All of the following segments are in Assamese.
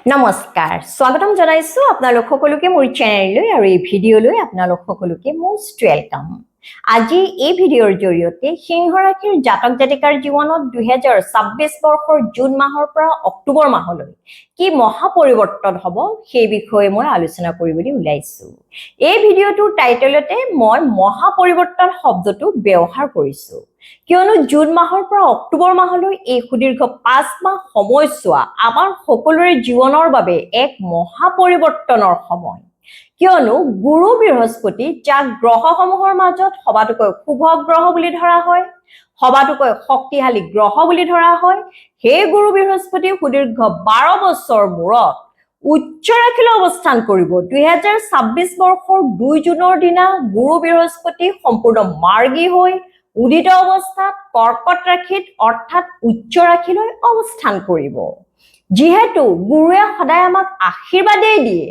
নমস্কাৰ স্বাগতম জনাইছো আপোনালোক সকলোকে মোৰ চেনেললৈ আৰু এই ভিডিঅ'লৈ আপোনালোক সকলোকে মোষ্ট ওয়েলকাম আজি এই ভিডিঅ'ৰ জৰিয়তে সিংহ ৰাশিৰ জাতক জাতিকাৰ জীৱনত 2026 বৰ্ষৰ জুন মাহৰ পৰা অক্টোবৰ মাহলৈ কি মহা পৰিৱৰ্তন হ'ব সেই বিষয়ে মই আলোচনা কৰিবলৈ ওলাইছো এই ভিডিঅ'টোৰ টাইটেলতে মই মহা পৰিৱৰ্তন শব্দটো ব্যৱহাৰ কৰিছো কিয়নো জুন মাহৰ পৰা অক্টোবৰ মাহলৈ এই সুদীৰ্ঘ 5 মাহ সময়ছোৱা আমাৰ সকলোৰে জীৱনৰ বাবে এক মহা পৰিৱৰ্তনৰ সময় কিয়নো গুৰু বৃহস্পতি যাক গ্ৰহসমূহৰ মাজত সবাতোকৈ শুভ গ্ৰহ বুলি ধৰা হয় সবাতোকৈ শক্তিশালী গ্ৰহ বুলি ধৰা হয় সেই গুৰু বৃহস্পতি সুদীৰ্ঘ 12 বছৰ মূৰত উচ্চ ৰাশিলৈ অৱস্থান কৰিব 2026 বৰ্ষৰ 2 জুনৰ দিনা গুৰু বৃহস্পতি সম্পূৰ্ণ মাৰ্গী হৈ উদিত অৱস্থাত কৰ্কট ৰাশিত অৰ্থাৎ উচ্চ ৰাশিলৈ অৱস্থান কৰিব যিহেতু গুৰুৱে সদায় আমাক আশীৰ্বাদেই দিয়ে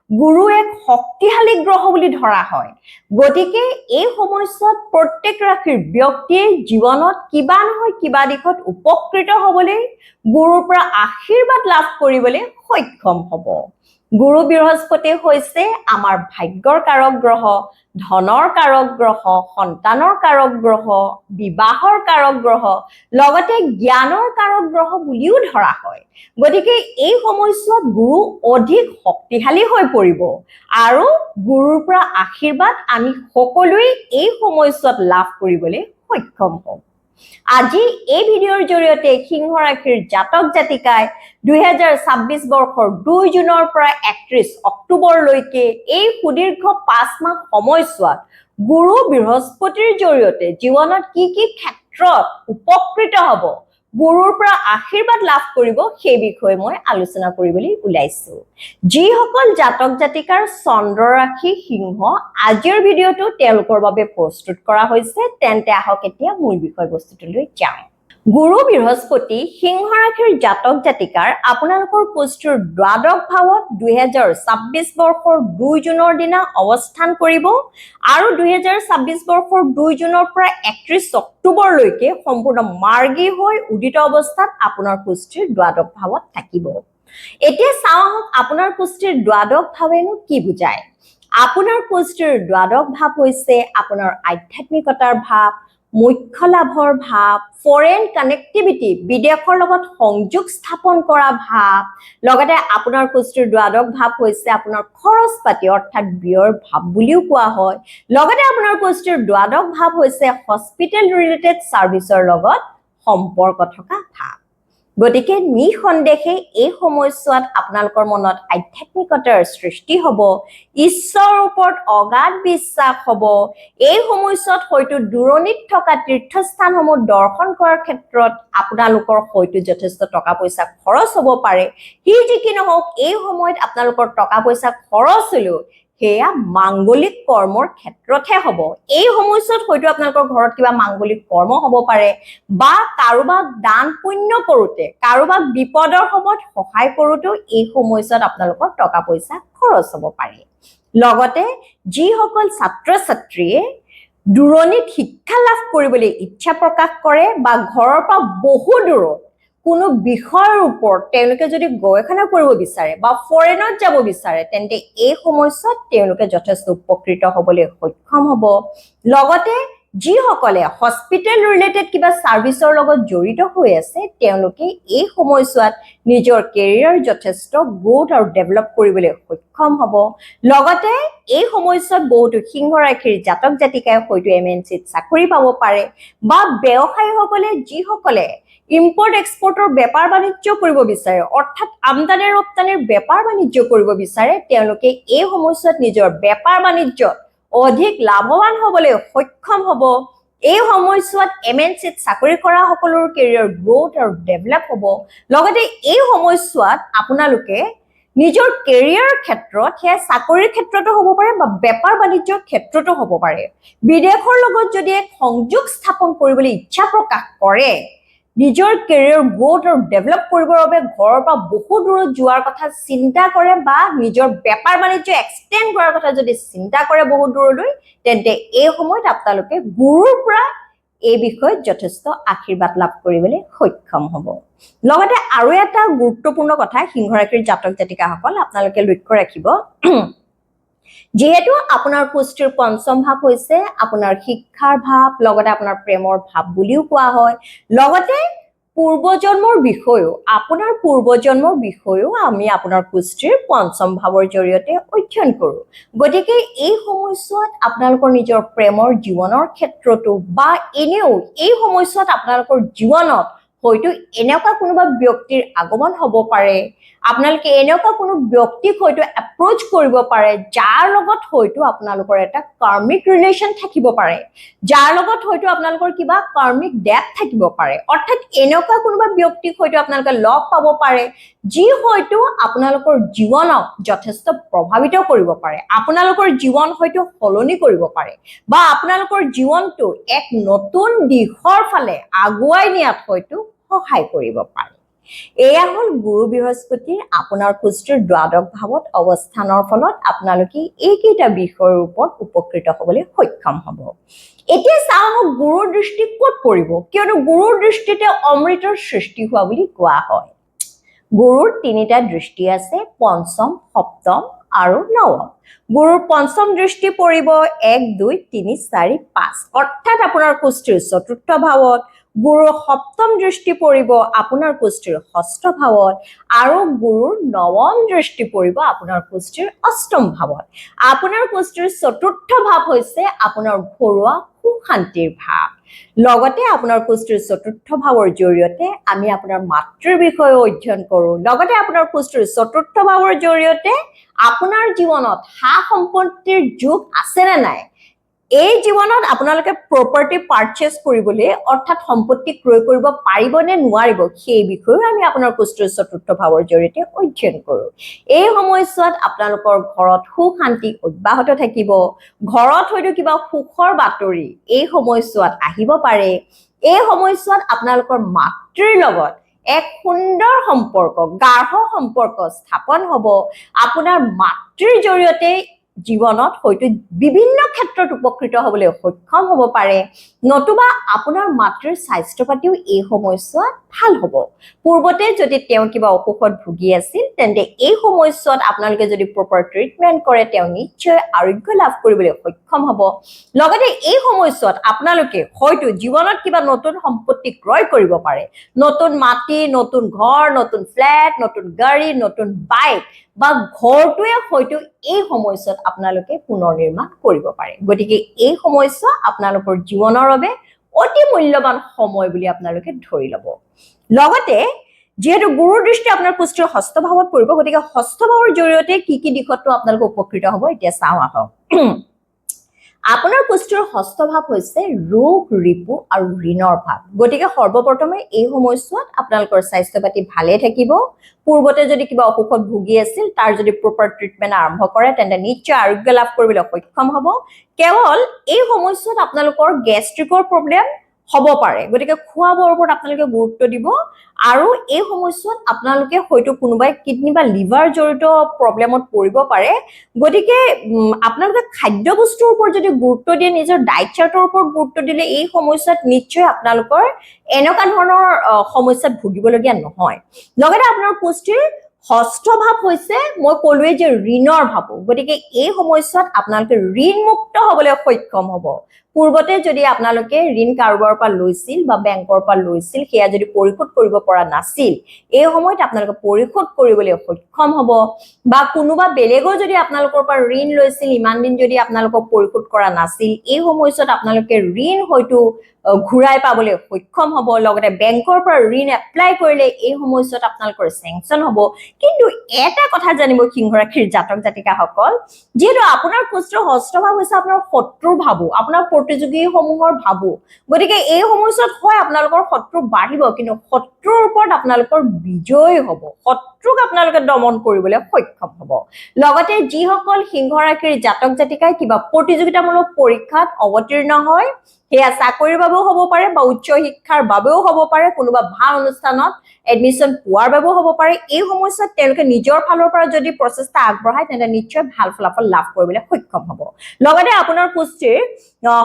গুৰু এক শক্তিশালী গ্ৰহ বুলি ধৰা হয় গতিকে এই সময়ছোৱাত প্ৰত্যেক ৰাশিৰ ব্যক্তিয়ে জীৱনত কিবা নহয় কিবা দিশত উপকৃত হ'বলৈ গুৰুৰ পৰা আশীৰ্বাদ লাভ কৰিবলৈ সক্ষম হ'ব গুৰু বৃহস্পতি হৈছে আমাৰ ভাগ্যৰ কাৰক গ্ৰহ ধনৰ কাৰক গ্ৰহ সন্তানৰ কাৰক গ্ৰহ বিবাহৰ কাৰক গ্ৰহ লগতে জ্ঞানৰ কাৰক গ্ৰহ বুলিও ধৰা হয় গতিকে এই সময়ছোৱাত গুৰু অধিক শক্তিশালী হৈ পৰিব আৰু গুৰুৰ পৰা আশীৰ্বাদ আমি সকলোৱে এই সময়ছোৱাত লাভ কৰিবলৈ সক্ষম হ'ম আজি এই ভিডিঅ'ৰ জৰিয়তে সিংহ ৰাশিৰ জাতক জাতিকাই 2026 বৰ্ষৰ 2 জুনৰ পৰা 31 অক্টোবৰলৈকে এই সুদীৰ্ঘ 5 মাহ সময়ছোৱাত গুৰু বৃহস্পতিৰ জৰিয়তে জীৱনত কি ক্ষেত্ৰত উপকৃত হ'ব গুৰুৰ পৰা আশীৰ্বাদ লাভ কৰিব সেই বিষয়ে মই আলোচনা কৰিবলৈ ওলাইছো যিসকল জাতক জাতিকাৰ চন্দ্ৰ ৰাশি সিংহ আজিৰ ভিডিঅ'টো তেওঁলোকৰ বাবে প্ৰস্তুত কৰা হৈছে তেন্তে আহক এতিয়া মূল বিষয়বস্তুটোলৈ যাওঁ গুৰু বৃহস্পতি সিংহ ৰাশিৰ জাতক জাতিকাৰ আপোনালোকৰ পুষ্টিৰ দ্বাদশ ভাৱত 2026 বৰ্ষৰ 2 জুনৰ দিনা অৱস্থান কৰিব আৰু 2026 বৰ্ষৰ 2 জুনৰ পৰা 31 অক্টোবৰলৈকে সম্পূৰ্ণ মাৰ্গী হৈ উদিত অৱস্থাত আপোনাৰ পুষ্টিৰ দ্বাদশ ভাৱত থাকিব এতিয়া চাওঁ আহক আপোনাৰ পুষ্টিৰ দ্বাদশ ভাৱেনো কি বুজায় আপোনাৰ পুষ্টিৰ দ্বাদশ ভাৱ হৈছে আপোনাৰ আধ্যাত্মিকতাৰ ভাৱ মুখ্য লাভৰ ভাৱ ফৰেন কানেক্টিভিটি বিদেশৰ লগত সংযোগ স্থাপন কৰা ভাৱ লগতে আপোনাৰ পুষ্টিৰ দ্বাদশ ভাৱ হৈছে আপোনাৰ খৰচ পাতি অৰ্থাৎ ব্যয়ৰ ভাৱ বুলিও কোৱা হয় লগতে আপোনাৰ পুষ্টিৰ দ্বাদশ ভাৱ হৈছে হস্পিটেল ৰিলেটেড সাৰ্ভিসৰ লগত সম্পৰ্ক থকা ভাৱ গতিকে নিঃসন্দেহে এই সময়ছোৱাত আপোনালোকৰ মনত আধ্যাত্মিকতাৰ সৃষ্টি হ'ব ঈশ্বৰৰ ওপৰত অগাধ বিশ্বাস হ'ব এই সময়ছোৱাত হয়তো দূৰণিত থকা তীৰ্থস্থানসমূহ দৰ্শন কৰাৰ ক্ষেত্ৰত আপোনালোকৰ হয়তো যথেষ্ট টকা পইচা খৰচ হ'ব পাৰে কি যি কি নহওক এই সময়ত আপোনালোকৰ টকা পইচা খৰচ হ'লেও সেয়া মাঙ্গলিক কৰ্মৰ ক্ষেত্ৰতহে হ'ব এই সময়ছোৱাত হয়তো আপোনালোকৰ ঘৰত কিবা মাঙ্গলিক কৰ্ম হ'ব পাৰে বা কাৰোবাক দান পুণ্য কৰোতে কাৰোবাক বিপদৰ সময়ত সহায় কৰোতে এই সময়ছোৱাত আপোনালোকৰ টকা পইচা খৰচ হ'ব পাৰে লগতে যিসকল ছাত্ৰ ছাত্ৰীয়ে দূৰণিত শিক্ষা লাভ কৰিবলৈ ইচ্ছা প্ৰকাশ কৰে বা ঘৰৰ পৰা বহু দূৰত কোনো বিষয়ৰ ওপৰত তেওঁলোকে যদি গৱেষণা কৰিব বিচাৰে বা ফৰেনত যাব বিচাৰে তেন্তে এই সময়ছোৱাত তেওঁলোকে যথেষ্ট উপকৃত হ'বলৈ সক্ষম হ'ব লগতে যিসকলে হস্পিটেল ৰিলেটেড কিবা সাৰ্ভিসৰ লগত জড়িত হৈ আছে তেওঁলোকে এই সময়ছোৱাত নিজৰ কেৰিয়াৰ যথেষ্ট গ্ৰোথ আৰু ডেভেলপ কৰিবলৈ সক্ষম হ'ব লগতে এই সময়ছোৱাত বহুত সিংহ ৰাশিৰ জাতক জাতিকাই হয়তো এমএনসিত চাকৰি পাব পাৰে বা ব্যৱসায়ীসকলে যিসকলে ইম্পৰ্ট এক্সপৰ্টৰ বেপাৰ বাণিজ্য কৰিব বিচাৰে অৰ্থাৎ আমদানি ৰপ্তানিৰ বেপাৰ বাণিজ্য কৰিব বিচাৰে তেওঁলোকে এই সময়ছোৱাত নিজৰ বেপাৰ বাণিজ্যত অধিক লাভৱান হ'বলৈ সক্ষম হ'ব এই সময়ছোৱাত এমএনসিত চাকৰি কৰা সকলৰ কেৰিয়াৰ গ্ৰোথ আৰু ডেভেলপ হ'ব লগতে এই সময়ছোৱাত আপোনালোকে নিজৰ কেৰিয়াৰ ক্ষেত্ৰত হে চাকৰিৰ ক্ষেত্ৰতো হ'ব পাৰে বা বেপাৰ বাণিজ্যৰ ক্ষেত্ৰতো হ'ব পাৰে বিদেশৰ লগত যদি এক সংযোগ স্থাপন কৰিবলৈ ইচ্ছা প্ৰকাশ কৰে নিজৰ কেৰিয়াৰ গ্ৰোথ আৰু ডেভেলপ কৰিবৰ বাবে ঘৰৰ পৰা বহু দূৰত যোৱাৰ কথা চিন্তা কৰে বা নিজৰ বেপাৰ বাণিজ্য এক্সটেন্ড কৰাৰ কথা যদি চিন্তা কৰে বহু দূৰলৈ তেন্তে এই সময়ত আপোনালোকে গুৰুৰ পৰা এই বিষয়ত যথেষ্ট আশীৰ্বাদ লাভ কৰিবলৈ সক্ষম হ'ব লগতে আৰু এটা গুৰুত্বপূৰ্ণ কথা সিংহ ৰাশিৰ জাতক জাতিকাসকল আপোনালোকে লক্ষ্য ৰাখিব যেহেতু আপোনাৰ পুষ্টিৰ পঞ্চম ভাৱ হৈছে আপোনাৰ শিক্ষাৰ ভাৱ লগতে আপোনাৰ প্ৰেমৰ ভাৱ বুলিও কোৱা হয় লগতে পূৰ্বজন্মৰ বিষয়েও আমি আপোনাৰ পুষ্টিৰ পঞ্চম ভাৱৰ জৰিয়তে অধ্যয়ন কৰো গতিকে এই সময়ছোৱাত আপোনালোকৰ নিজৰ প্ৰেমৰ জীৱনৰ ক্ষেত্ৰতো বা এনেও এই সময়ছোৱাত আপোনালোকৰ জীৱনত হয়তো এনেকুৱা কোনোবা ব্যক্তিৰ আগমন হ'ব পাৰে আপোনালোকে এনেকুৱা কোনো ব্যক্তিক হয়তো এপ্ৰোচ কৰিব পাৰে যাৰ লগত হয়তো আপোনালোকৰ এটা কাৰ্মিক ৰিলেচন থাকিব পাৰে যাৰ লগত হয়তো আপোনালোকৰ কিবা কাৰ্মিক ডেপ থাকিব পাৰে অৰ্থাৎ এনেকুৱা কোনোবা ব্যক্তিক হয়তো আপোনালোকে লগ পাব পাৰে যি হয়তো আপোনালোকৰ জীৱনক যথেষ্ট প্ৰভাৱিত কৰিব পাৰে আপোনালোকৰ জীৱন হয়তো সলনি কৰিব পাৰে বা আপোনালোকৰ জীৱনটো এক নতুন দিশৰ ফালে আগুৱাই নিয়াত হয়তো সহায় কৰিব পাৰে এয়া হল গুৰু বৃহস্পতিৰ আপোনাৰ পুষ্টিৰ দ্বাদশ ভাৱত অৱস্থানৰ ফলত আপোনালোকে এইকেইটা বিষয়ৰ ওপৰত উপকৃত হ'বলৈ সক্ষম হ'ব এতিয়া চাওক গুৰুৰ দৃষ্টি ক'ত পৰিব কিয়নো গুৰুৰ দৃষ্টিতে অমৃতৰ সৃষ্টি হোৱা বুলি কোৱা হয় গুৰুৰ তিনিটা দৃষ্টি আছে পঞ্চম সপ্তম আৰু নৱম গুৰুৰ পঞ্চম দৃষ্টি পৰিব 1 2 3 4 5 অৰ্থাৎ আপোনাৰ পুষ্টিৰ চতুৰ্থ ভাৱত গুৰুৰ সপ্তম দৃষ্টি পৰিব আপোনাৰ পুষ্টিৰ ষষ্ঠ ভাৱত আৰু গুৰুৰ নৱম দৃষ্টি পৰিব আপোনাৰ পুষ্টিৰ অষ্টম ভাৱত আপোনাৰ পুষ্টিৰ চতুৰ্থ ভাৱ হৈছে আপোনাৰ ঘৰুৱা সুশান্তিৰ ভাৱ লগতে আপোনাৰ পুষ্টিৰ চতুৰ্থ ভাৱৰ জৰিয়তে আমি আপোনাৰ মাতৃৰ বিষয়ে অধ্যয়ন কৰো লগতে আপোনাৰ পুষ্টিৰ চতুৰ্থ ভাৱৰ জৰিয়তে আপোনাৰ জীৱনত হা সম্পত্তিৰ যোগ আছে নে নাই এই জীৱনত আপোনালোকে প্ৰপাৰ্টি পাৰচেজ কৰিবলৈ অৰ্থাৎ সম্পত্তি ক্ৰয় কৰিব পাৰিব নে নোৱাৰিব সেই বিষয়ে আমি আপোনাৰ পুষ্টিৰ চতুৰ্থ ভাৱৰ জৰিয়তে অধ্যয়ন কৰো এই সময়ছোৱাত আপোনালোকৰ ঘৰত সুখ শান্তি অব্যাহত থাকিব ঘৰত হয়তো কিবা সুখৰ বাতৰি এই সময়ছোৱাত আহিব পাৰে এই সময়ছোৱাত আপোনালোকৰ মাতৃৰ লগত এক সুন্দৰ সম্পৰ্ক গাঢ় সম্পৰ্ক স্থাপন হ'ব আপোনাৰ মাতৃৰ জৰিয়তে জীৱনত হয়তো বিভিন্ন ক্ষেত্ৰত উপকৃত হ'বলৈ সক্ষম হ'ব পাৰে নতুবা আপোনাৰ মাতৃৰ স্বাস্থ্য পাতিও এই সময়ছোৱাত ভাল হ'ব পূৰ্বতে যদি তেওঁ কিবা অসুখত ভুগি আছিল তেন্তে এই সময়ছোৱাত আপোনালোকে যদি প্ৰপাৰ ট্ৰিটমেন্ট কৰে তেওঁ নিশ্চয় আৰোগ্য লাভ কৰিবলৈ সক্ষম হ'ব লগতে এই সময়ছোৱাত আপোনালোকে হয়তো জীৱনত কিবা নতুন সম্পত্তি ক্ৰয় কৰিব পাৰে নতুন মাটি নতুন ঘৰ নতুন ফ্ল্যাট নতুন গাড়ী নতুন বাইক বা ঘৰটোৱে হয়তো এই সময়ছোৱাত আপোনালোকে পুনৰ নিৰ্মাণ কৰিব পাৰে গতিকে এই সময়ছোৱা আপোনালোকৰ জীৱনৰ বাবে অতি মূল্যৱান সময় বুলি আপোনালোকে ধৰি ল'ব লগতে যেহেতু গুৰুৰ দৃষ্টি আপোনাৰ পুষ্টিৰ ষষ্ঠ ভাৱত পৰিব গতিকে ষষ্ঠ ভাৱৰ জৰিয়তে কি দিশতো আপোনালোক উপকৃত হ'ব এতিয়া চাওঁ আহক আপোনাৰ পুষ্টিৰ ষষ্ঠ ভাৱ হৈছে ৰোগ ৰিপু আৰু ঋণৰ ভাৱ গতিকে সৰ্বপ্ৰথমে এই সময়ছোৱাত আপোনালোকৰ স্বাস্থ্য পাতি ভালে থাকিব পূৰ্বতে যদি কিবা অসুখত ভুগি আছিল তাৰ যদি প্ৰপাৰ ট্ৰিটমেন্ট আৰম্ভ কৰে তেন্তে নিশ্চয় আৰোগ্য লাভ কৰিবলৈ সক্ষম হ'ব কেৱল এই সময়ছোৱাত আপোনালোকৰ গেষ্ট্ৰিকৰ প্ৰব্লেম হ'ব পাৰে গতিকে খোৱা বোৱাৰ ওপৰত আপোনালোকে গুৰুত্ব দিব আৰু এই সময়ছোৱাত আপোনালোকে হয়তো কোনোবাই কিডনি বা লিভাৰ জড়িত প্ৰব্লেমত পৰিব পাৰে গতিকে আপোনালোকে খাদ্য বস্তুৰ ওপৰত যদি গুৰুত্ব দিয়ে নিজৰ ডায়েট চাৰ্টৰ ওপৰত গুৰুত্ব দিলে এই সময়ছোৱাত নিশ্চয় আপোনালোকৰ এনেকুৱা ধৰণৰ সমস্যাত ভুগিবলগীয়া নহয় লগতে আপোনাৰ পুষ্টিৰ ষষ্ঠ ভাৱ হৈছে মই ক'লোৱে যে ঋণৰ ভাৱ গতিকে এই সময়ছোৱাত আপোনালোকে ঋণ মুক্ত হ'বলৈ সক্ষম হ'ব পূৰ্বতে যদি আপোনালোকে ঋণ কাৰোবাৰ পৰা লৈছিল বা বেংকৰ পৰা লৈছিল সেয়া যদি পৰিশোধ কৰিব পৰা নাছিল এই সময়ত আপোনালোকে পৰিশোধ কৰিবলৈ সক্ষম হ'ব বা কোনোবা বেলেগো যদি আপোনালোকৰ পৰা ঋণ লৈছিল ইমান দিন যদি আপোনালোকক পৰিশোধ কৰা নাছিল এই সময়ছোৱাত আপোনালোকে ঋণ হয়তো ঘূৰাই পাবলৈ সক্ষম হ'ব লগতে বেংকৰ পৰা ঋণ এপ্লাই কৰিলে এই সময়ছোৱাত আপোনালোকৰ চেংচন হ'ব কিন্তু এটা কথা জানিব সিংহ ৰাশিৰ জাতক জাতিকাসকল যেহেতু আপোনাৰ পুষ্টিৰ ষষ্ঠ ভাৱ হৈছে আপোনাৰ শত্ৰুৰ ভাবো আপোনাৰ প্ৰতিযোগীসমূহৰ ভাবো গতিকে এই সময়ছোৱাত হয় আপোনালোকৰ শত্ৰু বাঢ়িব কিন্তু শত্ৰুৰ ওপৰত আপোনালোকৰ বিজয় হ'ব শত্ৰুক আপোনালোকে দমন কৰিবলৈ সক্ষম হ'ব লগতে যিসকল সিংহ ৰাশিৰ জাতক জাতিকাই কিবা প্ৰতিযোগিতামূলক পৰীক্ষাত অৱতীৰ্ণ হয় সেয়া চাকৰিৰ বাবেও হ'ব পাৰে বা উচ্চ শিক্ষাৰ বাবেও হ'ব পাৰে কোনোবা ভাল অনুষ্ঠানত এডমিশন পোৱাৰ বাবেও হ'ব পাৰে এই সময়ছোৱাত তেওঁলোকে নিজৰ ফালৰ পৰা যদি প্ৰচেষ্টা আগবঢ়ায় তেন্তে নিশ্চয় ভাল ফলাফল লাভ কৰিবলৈ সক্ষম হ'ব লগতে আপোনাৰ কুষ্টিৰ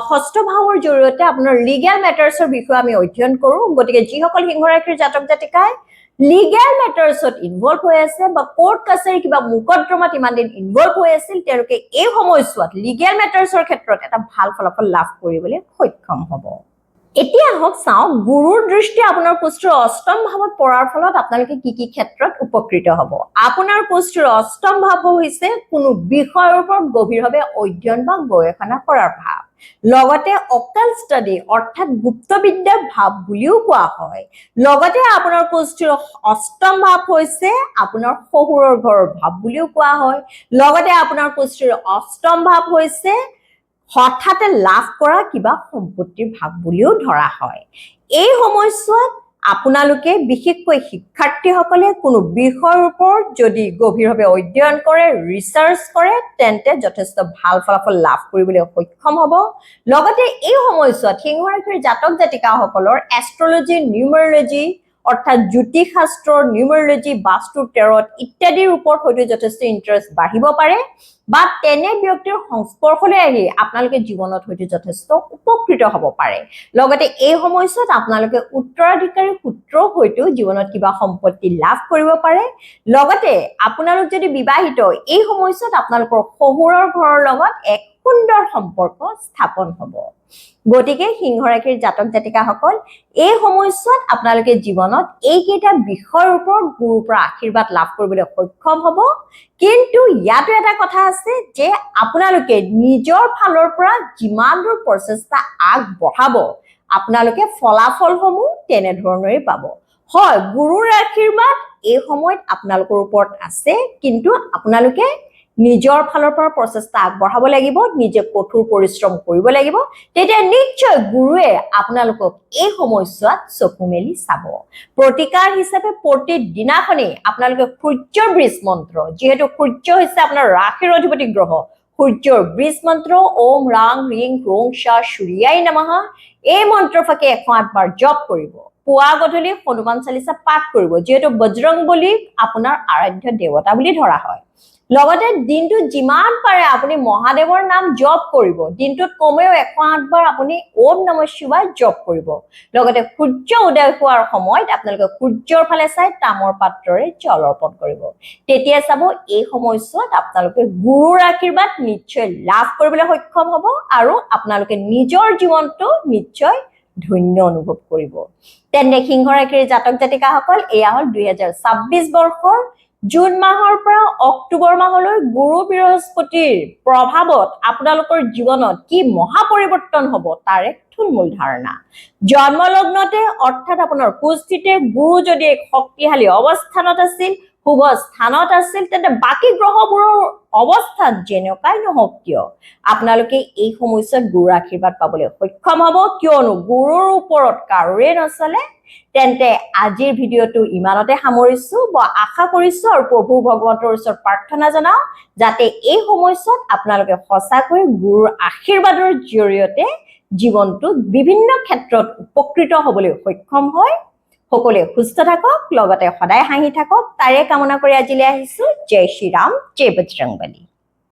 ষষ্ঠ ভাৱৰ জৰিয়তে আপোনাৰ লিগেল মেটাৰ্ছৰ বিষয়ে আমি অধ্যয়ন কৰোঁ গতিকে যিসকল সিংহ ৰাশিৰ জাতক জাতিকাই লিগেল মেটাৰ্ছত ইনভলভ হৈ আছে বা কোৰ্ট কাছাৰী কিবা মুকদ্দমাত ইমান দিন ইনভলভ হৈ আছিল তেওঁলোকে এই সময়ছোৱাত লিগেল মেটাৰ্ছৰ ক্ষেত্ৰত এটা ভাল ফলাফল লাভ কৰিবলৈ সক্ষম হ'ব এতিয়া হওক চাওঁ গুৰুৰ দৃষ্টি আপোনাৰ কুষ্টিৰ অষ্টম ভাৱত পৰাৰ ফলত আপোনালোকে কি কি ক্ষেত্ৰত উপকৃত হ'ব আপোনাৰ কুষ্টিৰ অষ্টম ভাৱ হৈছে কোনো বিষয়ৰ ওপৰত গভীৰভাৱে অধ্যয়ন বা গৱেষণা কৰাৰ ভাৱ লগতে অকাল ষ্টাডি অৰ্থাৎ গুপ্ত বিদ্যাৰ ভাৱ বুলিও কোৱা হয় লগতে আপোনাৰ কুষ্টিৰ অষ্টম ভাৱ হৈছে আপোনাৰ শহুৰৰ ঘৰৰ ভাৱ বুলিও কোৱা হয় লগতে আপোনাৰ কুষ্টিৰ অষ্টম ভাৱ হৈছে হঠাতে লাভ কৰা কিবা সম্পত্তিৰ ভাৱ বুলিও ধৰা হয় এই সময়ছোৱাত আপোনালোকে বিশেষকৈ শিক্ষাৰ্থীসকলে কোনো বিষয়ৰ ওপৰত যদি গভীৰভাৱে অধ্যয়ন কৰে ৰিচাৰ্চ কৰে তেন্তে যথেষ্ট ভাল ফলাফল লাভ কৰিবলৈ সক্ষম হ'ব লগতে এই সময়ছোৱাত সিংহ ৰাশিৰ জাতক জাতিকাসকলৰ এষ্ট্ৰলজি নিউমেৰলজি অৰ্থাৎ জ্যোতিষ শাস্ত্ৰ নিউমেৰলজি বাস্তু টেৰট ইত্যাদিৰ ওপৰত হয়তো যথেষ্ট ইণ্টাৰেষ্ট বাঢ়িব পাৰে বা তেনে ব্যক্তিৰ সংস্পৰ্শলৈ আহি আপোনালোকে জীৱনত হয়তো যথেষ্ট উপকৃত হ'ব পাৰে লগতে এই সময়ছোৱাত আপোনালোকে উত্তৰাধিকাৰী সূত্ৰ হয়তো জীৱনত কিবা সম্পত্তি লাভ কৰিব পাৰে লগতে আপোনালোক যদি বিবাহিত এই সময়ছোৱাত আপোনালোকৰ শহুৰৰ ঘৰৰ লগত এক সুন্দৰ সম্পৰ্ক স্থাপন হ'ব গতিকে সিংহ ৰাশিৰ জাতক জাতিকাসকল এই সময়ছোৱাত আপোনালোকে জীৱনত এইকেইটা বিষয়ৰ ওপৰত গুৰুৰ পৰা আশীৰ্বাদ লাভ কৰিবলৈ সক্ষম হ'ব কিন্তু ইয়াতো এটা কথা আছে যে আপোনালোকে নিজৰ ফালৰ পৰা যিমান দূৰ প্ৰচেষ্টা আগবঢ়াব আপোনালোকে ফলাফলসমূহ তেনেধৰণেই পাব হয় গুৰুৰ আশীৰ্বাদ এই সময়ত আপোনালোকৰ ওপৰত আছে কিন্তু আপোনালোকে নিজৰ ফালৰ পৰা প্ৰচেষ্টা আগবঢ়াব লাগিব নিজে কঠোৰ পৰিশ্ৰম কৰিব লাগিব তেতিয়া নিশ্চয় গুৰুৱে আপোনালোকক এই সময়ছোৱাত চকু মেলি চাব প্ৰতিকাৰ হিচাপে প্ৰতিদিনাখনি আপোনালোকে সূৰ্যৰ বীজ মন্ত্ৰ যিহেতু সূৰ্য হৈছে আপোনাৰ ৰাশিৰ অধিপতি গ্ৰহ সূৰ্যৰ বীজ মন্ত্ৰ ওম ৰাং ৰিং ৰোং শা সূৰ্যায় নমঃ এই মন্ত্ৰফাকে 108 বাৰ জপ কৰিব পুৱা গধূলি হনুমান চালিসা পাঠ কৰিব যেহেতু বজৰংবলী আপোনাৰ আৰাধ্য দেৱতা বুলি ধৰা হয় লগতে দিনটো যিমান পাৰে আপুনি মহাদেৱৰ নাম জপ কৰিব দিনটোত কমেও 108 বাৰ আপুনি ওম নমঃ শিৱায় জপ কৰিব লগতে সূৰ্য উদয় হোৱাৰ সময়ত আপোনালোকে সূৰ্যৰ ফালে চাই তামৰ পাত্ৰৰে জল অৰ্পণ কৰিব তেতিয়া চাব এই সময়ছোৱাত আপোনালোকে গুৰুৰ আশীৰ্বাদ নিশ্চয় লাভ কৰিবলৈ সক্ষম হ'ব আৰু আপোনালোকে নিজৰ জীৱনটো নিশ্চয় ধন্য অনুভৱ কৰিব তেনে সিংহ ৰাশিৰ জাতক জাতিকাসকল এয়া হ'ল 2026 বৰ্ষৰ জুন মাহৰ পৰা অক্টোবৰ মাহলৈ গুৰু বৃহস্পতিৰ প্ৰভাৱত আপোনালোকৰ জীৱনত কি মহা পৰিৱৰ্তন হ'ব তাৰ এক থুলমূল ধাৰণা জন্ম লগ্নতে অৰ্থাৎ আপোনাৰ কুষ্ঠিতে গুৰু যদি এক শক্তিশালী অৱস্থানত আছিল শুভ স্থানত আছিল তেন্তে বাকি গ্ৰহবোৰৰ অৱস্থান যেনেকাই নহওক কিয় আপোনালোকে এই সময়ছোৱাত গুৰুৰ আশীৰ্বাদ পাবলৈ সক্ষম হ'ব কিয়নো গুৰুৰ ওপৰত কাৰোৰে নচলে তেন্তে আজিৰ ভিডিঅটো ইমানতে সামৰিছো বা আশা কৰিছো আৰু প্ৰভু ভগৱন্তৰ ওচৰত প্ৰাৰ্থনা জনাও যাতে এই সময়ছোৱাত আপোনালোকে সঁচাকৈ গুৰুৰ আশীৰ্বাদৰ জৰিয়তে জীৱনটো বিভিন্ন ক্ষেত্ৰত উপকৃত হ'বলৈ সক্ষম হয় সকলোৱে সুস্থ থাকক লগতে সদায় হাঁহি থাকক তাৰে কামনা কৰি আজিলৈ আহিছো জয় শ্ৰী ৰাম জয় বজৰংবলী